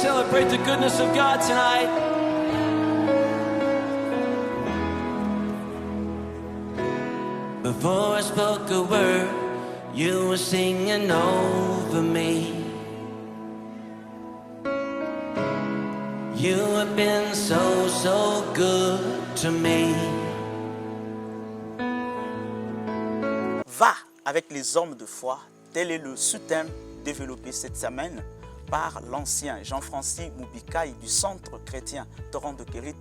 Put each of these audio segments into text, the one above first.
celebrate the goodness of God tonight. Before I spoke a word, you were singing over me. You have been so, so good to me. Va avec les hommes de foi, tel est le sous-thème développé cette semaine par l'ancien Jean-Francis Moubikaï du Centre chrétien Torrent de Kérit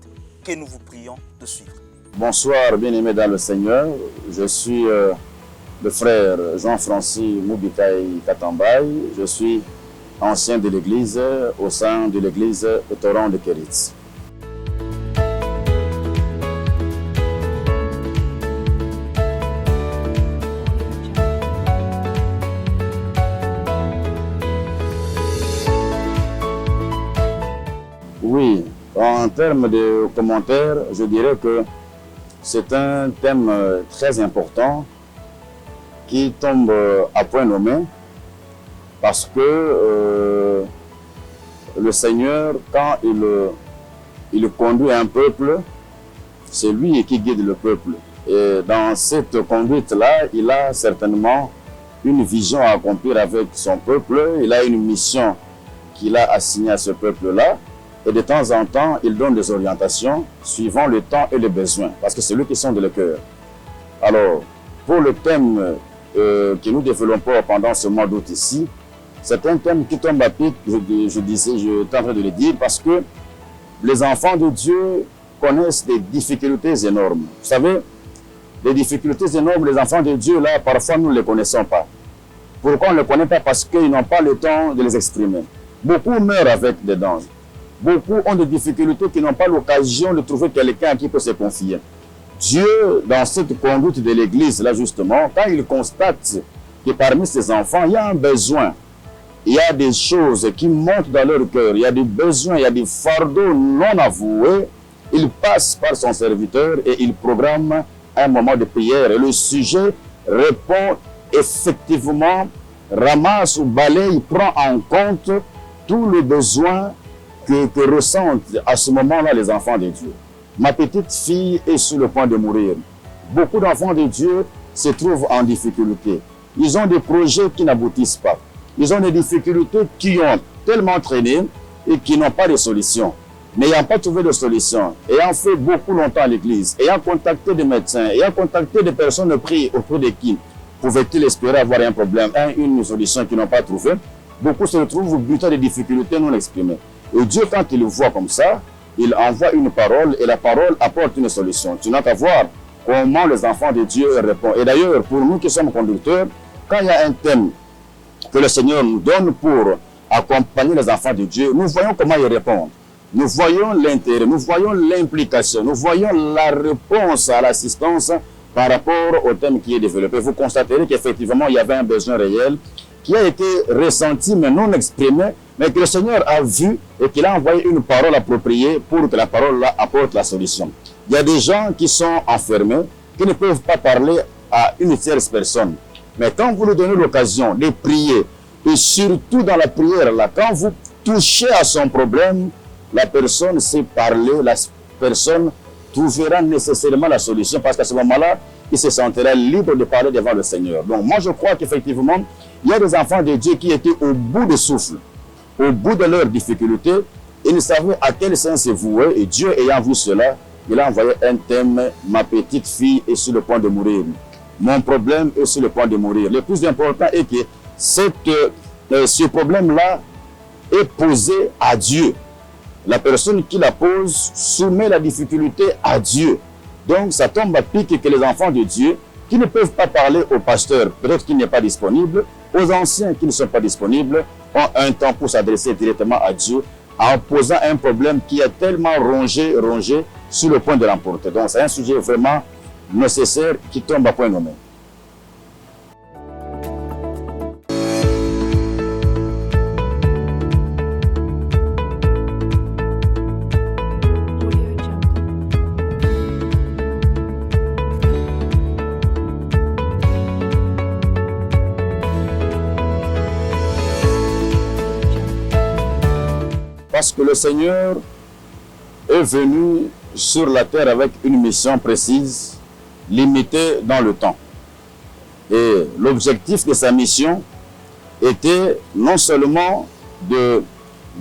que nous vous prions de suivre. Bonsoir bien-aimés dans le Seigneur, je suis le frère Jean-Francis Moubikaï Katambaï, je suis ancien de l'église au sein de l'église Torrent de Kérit. Oui, en termes de commentaires, je dirais que c'est un thème très important qui tombe à point nommé parce que le Seigneur, quand il conduit un peuple, c'est lui qui guide le peuple. Et dans cette conduite-là, il a certainement une vision à accomplir avec son peuple, il a une mission qu'il a assignée à ce peuple-là. Et de temps en temps, il donne des orientations suivant le temps et les besoins, parce que c'est lui qui sonde le cœur. Alors, pour le thème que nous développons pendant ce mois d'août ici, c'est un thème qui tombe à pic, je suis en train de le dire, parce que les enfants de Dieu connaissent des difficultés énormes. Vous savez, les difficultés énormes, les enfants de Dieu, là, parfois nous ne les connaissons pas. Pourquoi on ne les connaît pas? Parce qu'ils n'ont pas le temps de les exprimer. Beaucoup meurent avec des dangers. Beaucoup ont des difficultés qui n'ont pas l'occasion de trouver quelqu'un à qui peut se confier. Dieu, dans cette conduite de l'Église, là justement, quand il constate que parmi ses enfants, il y a un besoin, il y a des choses qui montent dans leur cœur, il y a des besoins, il y a des fardeaux non avoués, il passe par son serviteur et il programme un moment de prière. Et le sujet répond effectivement, ramasse ou balaye, prend en compte tous les besoins que ressentent à ce moment-là les enfants de Dieu. Ma petite fille est sur le point de mourir. Beaucoup d'enfants de Dieu se trouvent en difficulté. Ils ont des projets qui n'aboutissent pas. Ils ont des difficultés qui ont tellement traîné et qui n'ont pas de solution. N'ayant pas trouvé de solution, ayant fait beaucoup longtemps à l'église, ayant contacté des médecins, ayant contacté des personnes prises auprès de qui pouvaient-ils espérer avoir un problème, une solution qu'ils n'ont pas trouvée, beaucoup se retrouvent au butin de difficultés non exprimées. Et Dieu, quand il le voit comme ça, il envoie une parole et la parole apporte une solution. Tu n'as qu'à voir comment les enfants de Dieu répondent. Et d'ailleurs, pour nous qui sommes conducteurs, quand il y a un thème que le Seigneur nous donne pour accompagner les enfants de Dieu, nous voyons comment ils répondent. Nous voyons l'intérêt, nous voyons l'implication, nous voyons la réponse à l'assistance par rapport au thème qui est développé. Vous constaterez qu'effectivement, il y avait un besoin réel qui a été ressenti mais non exprimé, mais que le Seigneur a vu et qu'il a envoyé une parole appropriée pour que la parole-là apporte la solution. Il y a des gens qui sont enfermés, qui ne peuvent pas parler à une tierce personne. Mais quand vous lui donnez l'occasion de prier, et surtout dans la prière, là, quand vous touchez à son problème, la personne sait parler, la personne trouvera nécessairement la solution, parce qu'à ce moment-là, il se sentira libre de parler devant le Seigneur. Donc moi je crois qu'effectivement, il y a des enfants de Dieu qui étaient au bout de souffle, au bout de leurs difficultés, ils ne savaient à quel sens se vouer, et Dieu ayant vu cela, il a envoyé un thème, ma petite fille est sur le point de mourir. Mon problème est sur le point de mourir. Le plus important est que ce problème-là est posé à Dieu. La personne qui la pose soumet la difficulté à Dieu. Donc ça tombe à pic que les enfants de Dieu, qui ne peuvent pas parler au pasteur, peut-être qu'il n'est pas disponible, aux anciens qui ne sont pas disponibles, ont un temps pour s'adresser directement à Dieu en posant un problème qui est tellement rongé sur le point de l'emporter. Donc c'est un sujet vraiment nécessaire qui tombe à point nommé. Parce que le Seigneur est venu sur la terre avec une mission précise, limitée dans le temps. Et l'objectif de sa mission était non seulement de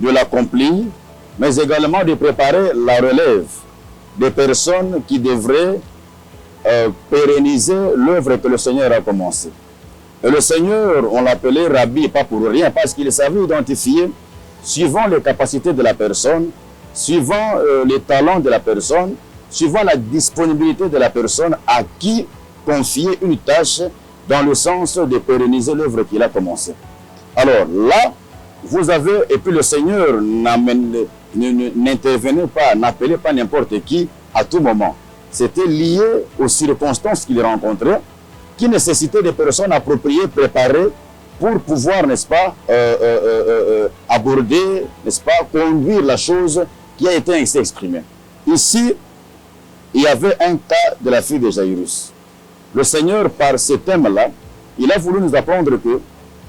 l'accomplir, mais également de préparer la relève des personnes qui devraient pérenniser l'œuvre que le Seigneur a commencée. Et le Seigneur, on l'appelait Rabbi, pas pour rien, parce qu'il savait identifier, suivant les capacités de la personne, suivant les talents de la personne, suivant la disponibilité de la personne, à qui confier une tâche dans le sens de pérenniser l'œuvre qu'il a commencée. Alors là, vous avez, et puis le Seigneur n'intervenait pas, n'appelait pas n'importe qui à tout moment. C'était lié aux circonstances qu'il rencontrait, qui nécessitaient des personnes appropriées, préparées, pour pouvoir, n'est-ce pas, aborder, n'est-ce pas, conduire la chose qui a été ainsi exprimée. Ici, il y avait un cas de la fille de Jairus. Le Seigneur, par ce thème-là, il a voulu nous apprendre que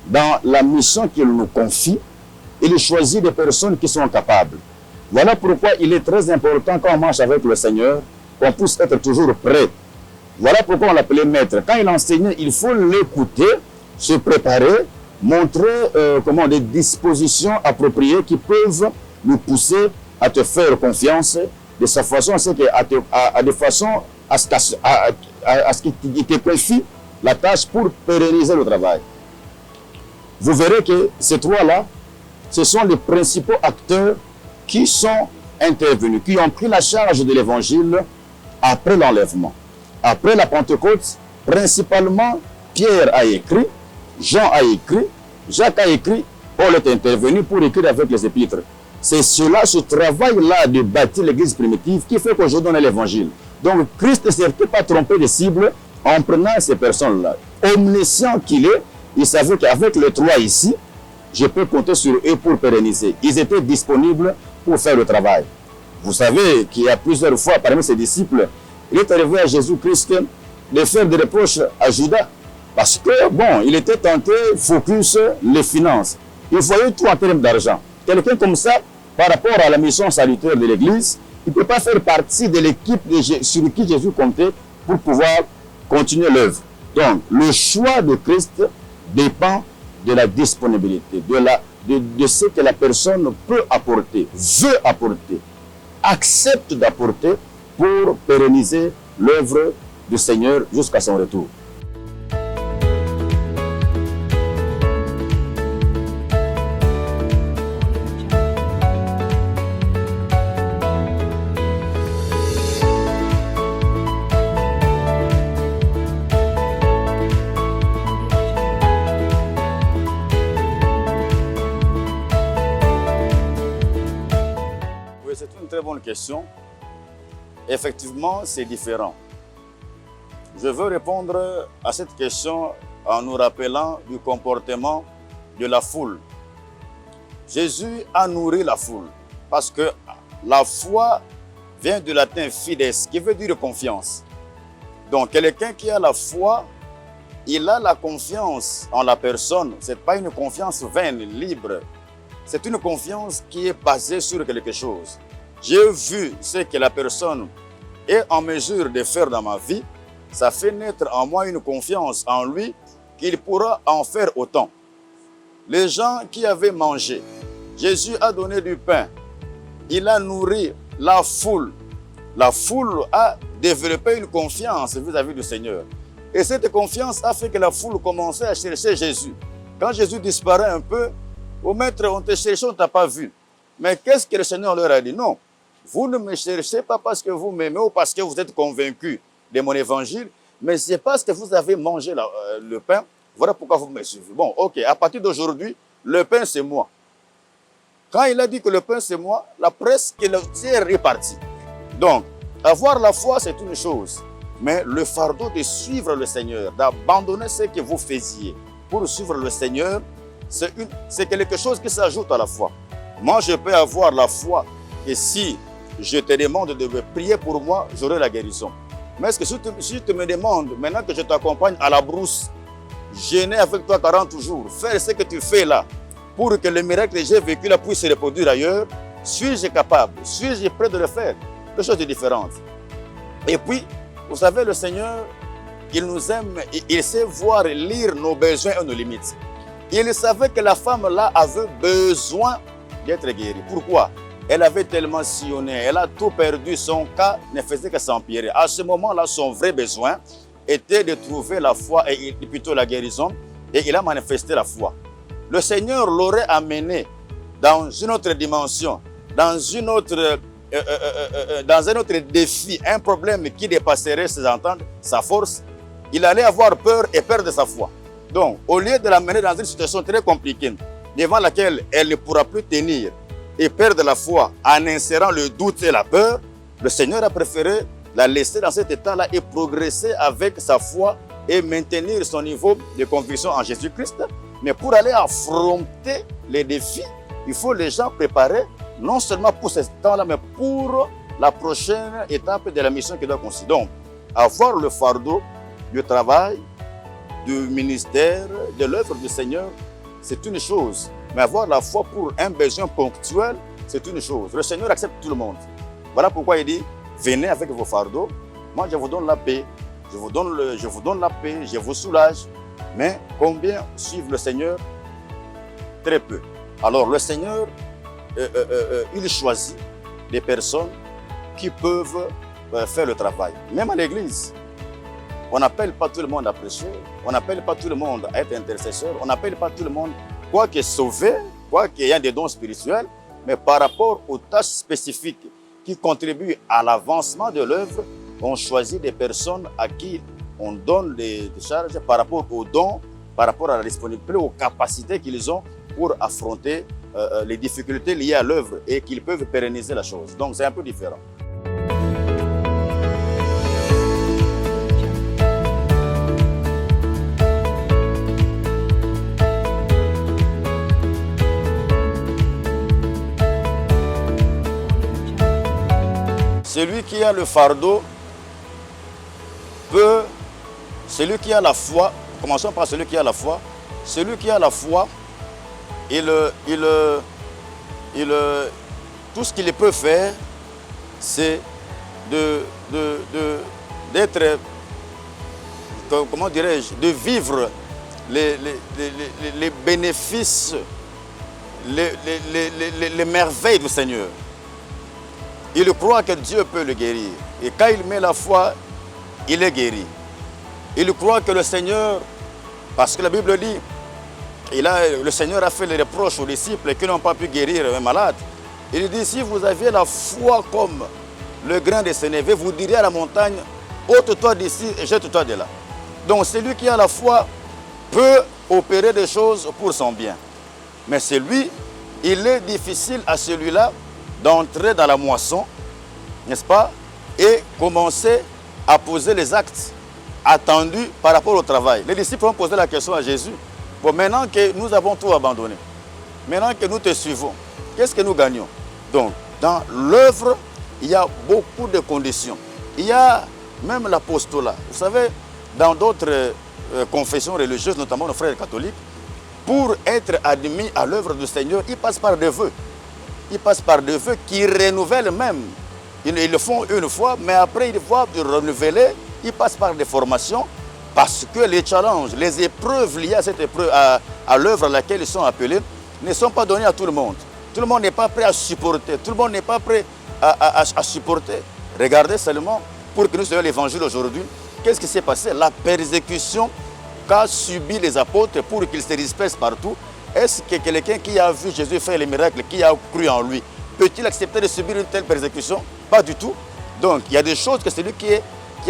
dans la mission qu'il nous confie, il choisit des personnes qui sont capables. Voilà pourquoi il est très important quand on marche avec le Seigneur, qu'on puisse être toujours prêt. Voilà pourquoi on l'appelait maître. Quand il enseignait, il faut l'écouter, se préparer, montrer des dispositions appropriées qui peuvent nous pousser à te faire confiance de sa façon à ce qu'il te confie la tâche pour pérenniser le travail. Vous verrez que ces trois-là, ce sont les principaux acteurs qui sont intervenus, qui ont pris la charge de l'évangile après l'enlèvement. Après la Pentecôte, principalement, Pierre a écrit, Jean a écrit, Jacques a écrit, Paul est intervenu pour écrire avec les épîtres. C'est cela, ce travail-là de bâtir l'église primitive qui fait qu'aujourd'hui on a l'évangile. Donc Christ ne s'est pas trompé de cible en prenant ces personnes-là. Omniscient qu'il est, il savait qu'avec les trois ici, je peux compter sur eux pour pérenniser. Ils étaient disponibles pour faire le travail. Vous savez qu'il y a plusieurs fois parmi ses disciples, il est arrivé à Jésus-Christ de faire des reproches à Judas. Parce que, bon, il était tenté, focus les finances. Il voyait tout en termes d'argent. Quelqu'un comme ça, par rapport à la mission salutaire de l'Église, il ne peut pas faire partie de l'équipe sur qui Jésus comptait pour pouvoir continuer l'œuvre. Donc, le choix de Christ dépend de la disponibilité, de ce que la personne peut apporter, veut apporter, accepte d'apporter pour pérenniser l'œuvre du Seigneur jusqu'à son retour. C'est une très bonne question. Effectivement, c'est différent. Je veux répondre à cette question en nous rappelant du comportement de la foule. Jésus a nourri la foule parce que la foi vient du latin fides, qui veut dire confiance. Donc, quelqu'un qui a la foi, il a la confiance en la personne. Ce n'est pas une confiance vaine, libre. C'est une confiance qui est basée sur quelque chose. J'ai vu ce que la personne est en mesure de faire dans ma vie. Ça fait naître en moi une confiance en lui qu'il pourra en faire autant. Les gens qui avaient mangé, Jésus a donné du pain. Il a nourri la foule. La foule a développé une confiance vis-à-vis du Seigneur. Et cette confiance a fait que la foule commençait à chercher Jésus. Quand Jésus disparaît un peu, au maître, on te cherche, on ne t'a pas vu. Mais qu'est-ce que le Seigneur leur a dit? Non, vous ne me cherchez pas parce que vous m'aimez ou parce que vous êtes convaincus de mon évangile, mais c'est parce que vous avez mangé le pain. Voilà pourquoi vous me suivez. Bon, ok, à partir d'aujourd'hui, le pain c'est moi. Quand il a dit que le pain c'est moi, la presque le tiers est parti. Donc, avoir la foi c'est une chose, mais le fardeau de suivre le Seigneur, d'abandonner ce que vous faisiez pour suivre le Seigneur, c'est quelque chose qui s'ajoute à la foi. Moi, je peux avoir la foi et si je te demande de me prier pour moi, j'aurai la guérison. Mais est-ce que si tu me demandes, maintenant que je t'accompagne à la brousse, jeûner avec toi 40 jours, faire ce que tu fais là, pour que le miracle que j'ai vécu là puisse se reproduire ailleurs, Suis-je capable? Suis-je prêt de le faire? Deux choses différentes. Et puis, vous savez, le Seigneur, il nous aime, il sait voir, lire nos besoins et nos limites. Il savait que la femme-là avait besoin d'être guérie. Pourquoi? Elle avait tellement sillonné, elle a tout perdu, son cas ne faisait que s'empirer. À ce moment-là, son vrai besoin était de trouver la foi et plutôt la guérison, et il a manifesté la foi. Le Seigneur l'aurait amené dans une autre dimension, dans un autre défi, un problème qui dépasserait ses ententes, sa force. Il allait avoir peur et perdre sa foi. Donc, au lieu de l'amener dans une situation très compliquée, devant laquelle elle ne pourra plus tenir et perdre la foi en insérant le doute et la peur, le Seigneur a préféré la laisser dans cet état-là et progresser avec sa foi et maintenir son niveau de conviction en Jésus-Christ. Mais pour aller affronter les défis, il faut les gens préparer, non seulement pour ce temps-là, mais pour la prochaine étape de la mission qu'il doit considérer. Donc, avoir le fardeau du travail, du ministère, de l'œuvre du Seigneur, c'est une chose. Mais avoir la foi pour un besoin ponctuel, c'est une chose. Le Seigneur accepte tout le monde. Voilà pourquoi il dit, venez avec vos fardeaux, moi je vous donne la paix, je vous donne la paix, je vous soulage. Mais combien suivent le Seigneur? Très peu. Alors le Seigneur, il choisit des personnes qui peuvent faire le travail. Même à l'église, on n'appelle pas tout le monde à prêcher, on n'appelle pas tout le monde à être intercesseur, on n'appelle pas tout le monde, quoi qu'il sauvé, quoi qu'il y ait des dons spirituels, mais par rapport aux tâches spécifiques qui contribuent à l'avancement de l'œuvre, on choisit des personnes à qui on donne des charges par rapport aux dons, par rapport à la disponibilité, aux capacités qu'ils ont pour affronter les difficultés liées à l'œuvre et qu'ils peuvent pérenniser la chose. Donc c'est un peu différent. Celui qui a le fardeau peut, celui qui a la foi, commençons par celui qui a la foi, celui qui a la foi, tout ce qu'il peut faire, c'est d'être, comment dirais-je, de vivre les bénéfices, les merveilles du Seigneur. Il croit que Dieu peut le guérir. Et quand il met la foi, il est guéri. Il croit que le Seigneur, parce que la Bible dit, le Seigneur a fait les reproches aux disciples qui n'ont pas pu guérir un malade. Il dit, si vous aviez la foi comme le grain de sénévé, vous diriez à la montagne, ôte-toi d'ici et jette-toi de là. Donc celui qui a la foi peut opérer des choses pour son bien. Mais celui, il est difficile à celui-là d'entrer dans la moisson, n'est-ce pas, et commencer à poser les actes attendus par rapport au travail. Les disciples ont posé la question à Jésus. Bon, maintenant que nous avons tout abandonné, maintenant que nous te suivons, qu'est-ce que nous gagnons? Donc, dans l'œuvre, il y a beaucoup de conditions. Il y a même l'apostolat. Vous savez, dans d'autres confessions religieuses, notamment nos frères catholiques, pour être admis à l'œuvre du Seigneur, ils passent par des vœux. Ils passent par des vœux qui renouvellent même. Ils le font une fois, mais après ils doivent renouveler. Ils passent par des formations parce que les challenges, les épreuves liées à cette épreuve, à l'œuvre à laquelle ils sont appelés, ne sont pas données à tout le monde. Tout le monde n'est pas prêt à supporter. Tout le monde n'est pas prêt à supporter. Regardez seulement, pour que nous soyons l'évangile aujourd'hui, qu'est-ce qui s'est passé? La persécution qu'a subi les apôtres pour qu'ils se dispersent partout. Est-ce que quelqu'un qui a vu Jésus faire les miracles, qui a cru en lui, peut-il accepter de subir une telle persécution? Pas du tout. Donc, il y a des choses que celui qui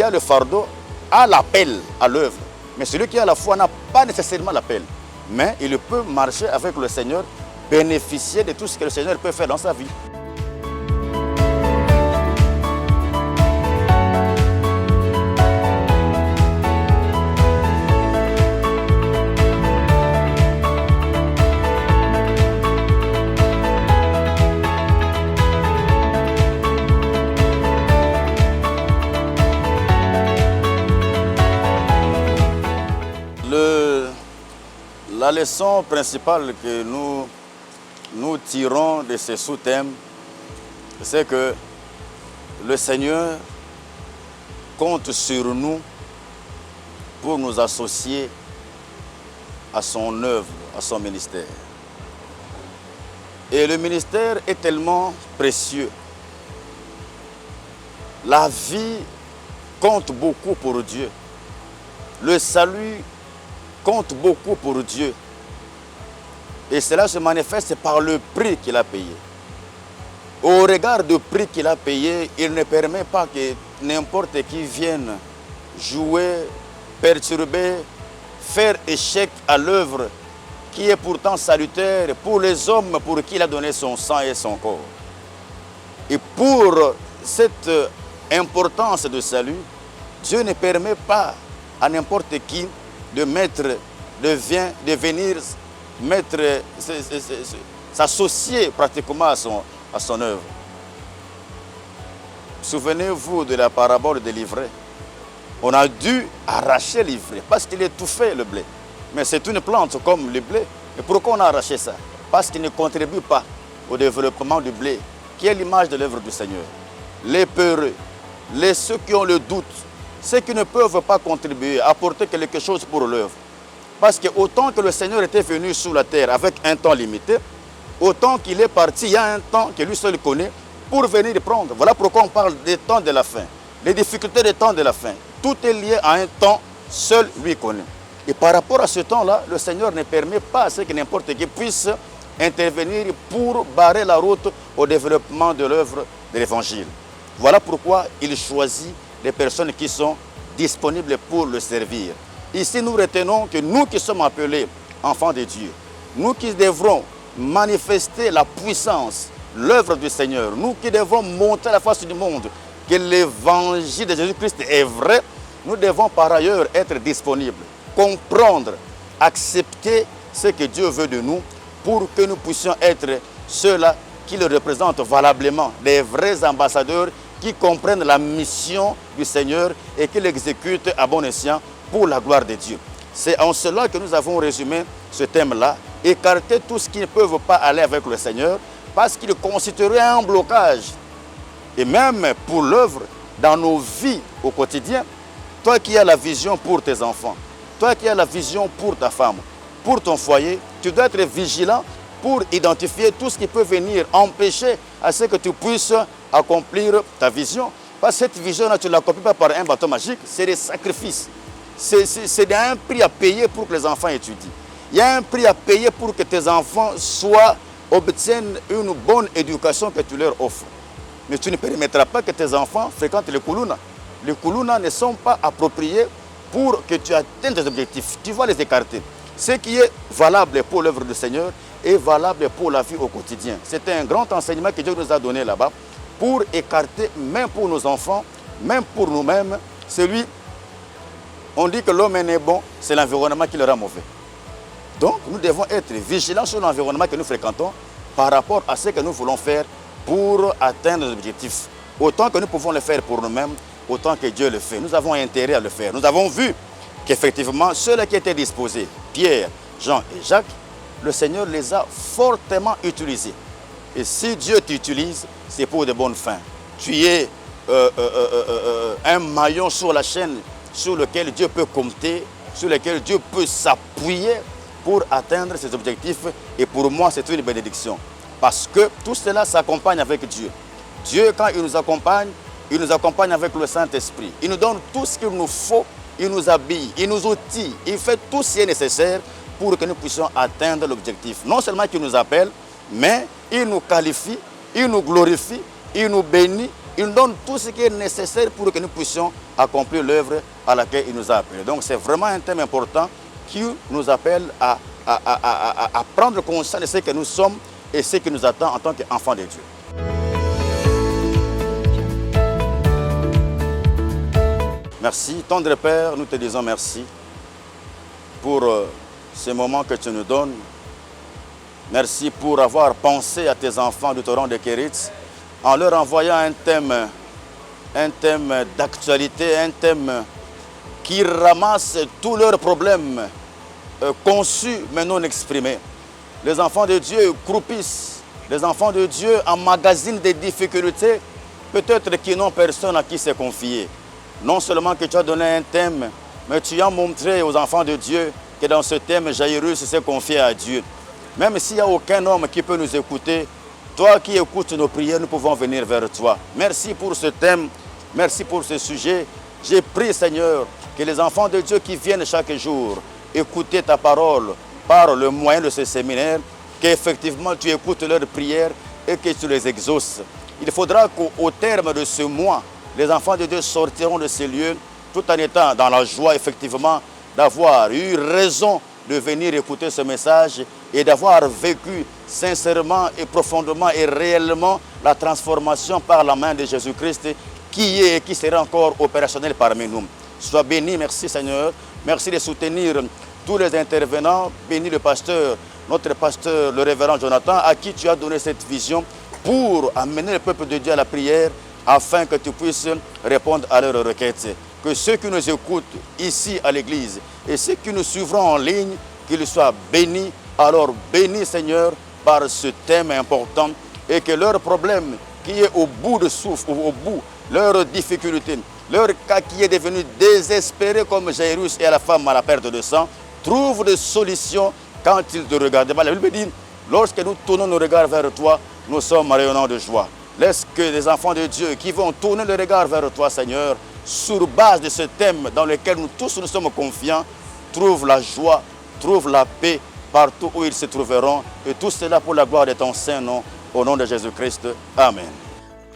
a le fardeau a l'appel à l'œuvre. Mais celui qui a la foi n'a pas nécessairement l'appel. Mais il peut marcher avec le Seigneur, bénéficier de tout ce que le Seigneur peut faire dans sa vie. La leçon principale que nous tirons de ce sous-thème, c'est que le Seigneur compte sur nous pour nous associer à son œuvre, à son ministère. Et le ministère est tellement précieux. La vie compte beaucoup pour Dieu. Le salut compte beaucoup pour Dieu. Et cela se manifeste par le prix qu'il a payé. Au regard du prix qu'il a payé, il ne permet pas que n'importe qui vienne jouer, perturber, faire échec à l'œuvre qui est pourtant salutaire pour les hommes pour qui il a donné son sang et son corps. Et pour cette importance de salut, Dieu ne permet pas à n'importe qui de venir s'associer pratiquement à son œuvre. Souvenez-vous de la parabole des livrets. On a dû arracher l'ivraie parce qu'il étouffait le blé. Mais c'est une plante comme le blé. Et pourquoi on a arraché ça? Parce qu'il ne contribue pas au développement du blé, qui est l'image de l'œuvre du Seigneur. Les peureux, ceux qui ont le doute, ceux qui ne peuvent pas contribuer, apporter quelque chose pour l'œuvre. Parce que autant que le Seigneur était venu sur la terre avec un temps limité, autant qu'il est parti, il y a un temps que lui seul connaît pour venir prendre. Voilà pourquoi on parle des temps de la fin, les difficultés des temps de la fin. Tout est lié à un temps, seul lui connaît. Et par rapport à ce temps-là, le Seigneur ne permet pas à ce que n'importe qui puisse intervenir pour barrer la route au développement de l'œuvre de l'Évangile. Voilà pourquoi il choisit les personnes qui sont disponibles pour le servir. Ici, nous retenons que nous qui sommes appelés enfants de Dieu, nous qui devrons manifester la puissance, l'œuvre du Seigneur, nous qui devons montrer à la face du monde que l'évangile de Jésus-Christ est vrai, nous devons par ailleurs être disponibles, comprendre, accepter ce que Dieu veut de nous pour que nous puissions être ceux-là qui le représentent valablement, des vrais ambassadeurs qui comprennent la mission du Seigneur et qui l'exécutent à bon escient pour la gloire de Dieu. C'est en cela que nous avons résumé ce thème-là, écarter tout ce qui ne peut pas aller avec le Seigneur, parce qu'il constituerait un blocage. Et même pour l'œuvre, dans nos vies au quotidien, toi qui as la vision pour tes enfants, toi qui as la vision pour ta femme, pour ton foyer, tu dois être vigilant pour identifier tout ce qui peut venir empêcher à ce que tu puisses accomplir ta vision. Parce que cette vision-là, tu ne l'accomplis pas par un bâton magique, c'est des sacrifices. C'est un prix à payer pour que les enfants étudient. Il y a un prix à payer pour que tes enfants obtiennent une bonne éducation que tu leur offres. Mais tu ne permettras pas que tes enfants fréquentent les koulouna. Les koulouna ne sont pas appropriés pour que tu atteignes tes objectifs. Tu vas les écarter. Ce qui est valable pour l'œuvre du Seigneur est valable pour la vie au quotidien. C'est un grand enseignement que Dieu nous a donné là-bas pour écarter, même pour nos enfants, même pour nous-mêmes, on dit que l'homme est né bon, c'est l'environnement qui le rend mauvais. Donc, nous devons être vigilants sur l'environnement que nous fréquentons par rapport à ce que nous voulons faire pour atteindre nos objectifs. Autant que nous pouvons le faire pour nous-mêmes, autant que Dieu le fait. Nous avons intérêt à le faire. Nous avons vu qu'effectivement, ceux-là qui étaient disposés, Pierre, Jean et Jacques, le Seigneur les a fortement utilisés. Et si Dieu t'utilise, c'est pour de bonnes fins. Tu es un maillon sur la chaîne sur lequel Dieu peut compter, sur lequel Dieu peut s'appuyer pour atteindre ses objectifs. Et pour moi, c'est une bénédiction. Parce que tout cela s'accompagne avec Dieu. Dieu, quand il nous accompagne avec le Saint-Esprit. Il nous donne tout ce qu'il nous faut, il nous habille, il nous outille, il fait tout ce qui est nécessaire pour que nous puissions atteindre l'objectif. Non seulement qu'il nous appelle, mais il nous qualifie, il nous glorifie, il nous bénit, il nous donne tout ce qui est nécessaire pour que nous puissions accomplir l'œuvre à laquelle il nous a appelés. Donc c'est vraiment un thème important qui nous appelle à prendre conscience de ce que nous sommes et ce qui nous attend en tant qu'enfants de Dieu. Merci, tendre Père, nous te disons merci pour ce moment que tu nous donnes. Merci pour avoir pensé à tes enfants du torrent de Kérit en leur envoyant un thème d'actualité, un thème qui ramasse tous leurs problèmes conçus mais non exprimés. Les enfants de Dieu croupissent Les enfants de Dieu emmagasinent des difficultés, peut-être qu'ils n'ont personne à qui se confier. Non seulement que tu as donné un thème, mais tu as montré aux enfants de Dieu que dans ce thème, Jairus s'est confié à Dieu. Même s'il n'y a aucun homme qui peut nous écouter, toi qui écoutes nos prières, nous pouvons venir vers toi. Merci pour ce thème, merci pour ce sujet. J'ai prié, Seigneur, que les enfants de Dieu qui viennent chaque jour écouter ta parole par le moyen de ce séminaire, qu'effectivement tu écoutes leurs prières et que tu les exauces. Il faudra qu'au terme de ce mois, les enfants de Dieu sortiront de ces lieux tout en étant dans la joie, effectivement, d'avoir eu raison de venir écouter ce message et d'avoir vécu sincèrement et profondément et réellement la transformation par la main de Jésus-Christ qui est et qui sera encore opérationnel parmi nous. Sois béni, merci Seigneur. Merci de soutenir tous les intervenants. Bénis le pasteur, notre pasteur, le révérend Jonathan, à qui tu as donné cette vision pour amener le peuple de Dieu à la prière afin que tu puisses répondre à leurs requêtes. Que ceux qui nous écoutent ici à l'église et ceux qui nous suivront en ligne, qu'ils soient bénis. Alors bénis Seigneur par ce thème important et que leur problème qui est au bout de souffle, au bout, leur difficulté, leur cas qui est devenu désespéré comme Jairus et à la femme à la perte de sang, trouve des solutions quand ils te regardent. La Bible dit, lorsque nous tournons nos regards vers toi, nous sommes rayonnants de joie. Laisse que les enfants de Dieu qui vont tourner le regard vers toi, Seigneur, sur base de ce thème dans lequel nous tous nous sommes confiants, trouvent la joie, trouvent la paix partout où ils se trouveront. Et tout cela pour la gloire de ton Saint-Nom, au nom de Jésus-Christ. Amen.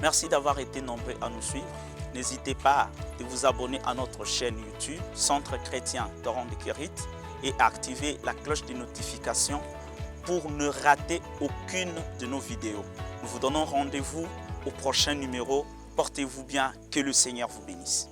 Merci d'avoir été nombreux à nous suivre. N'hésitez pas de vous abonner à notre chaîne YouTube, Centre Chrétien Torrent de Kérit, et activer la cloche de notification pour ne rater aucune de nos vidéos. Nous vous donnons rendez-vous au prochain numéro. Portez-vous bien, que le Seigneur vous bénisse.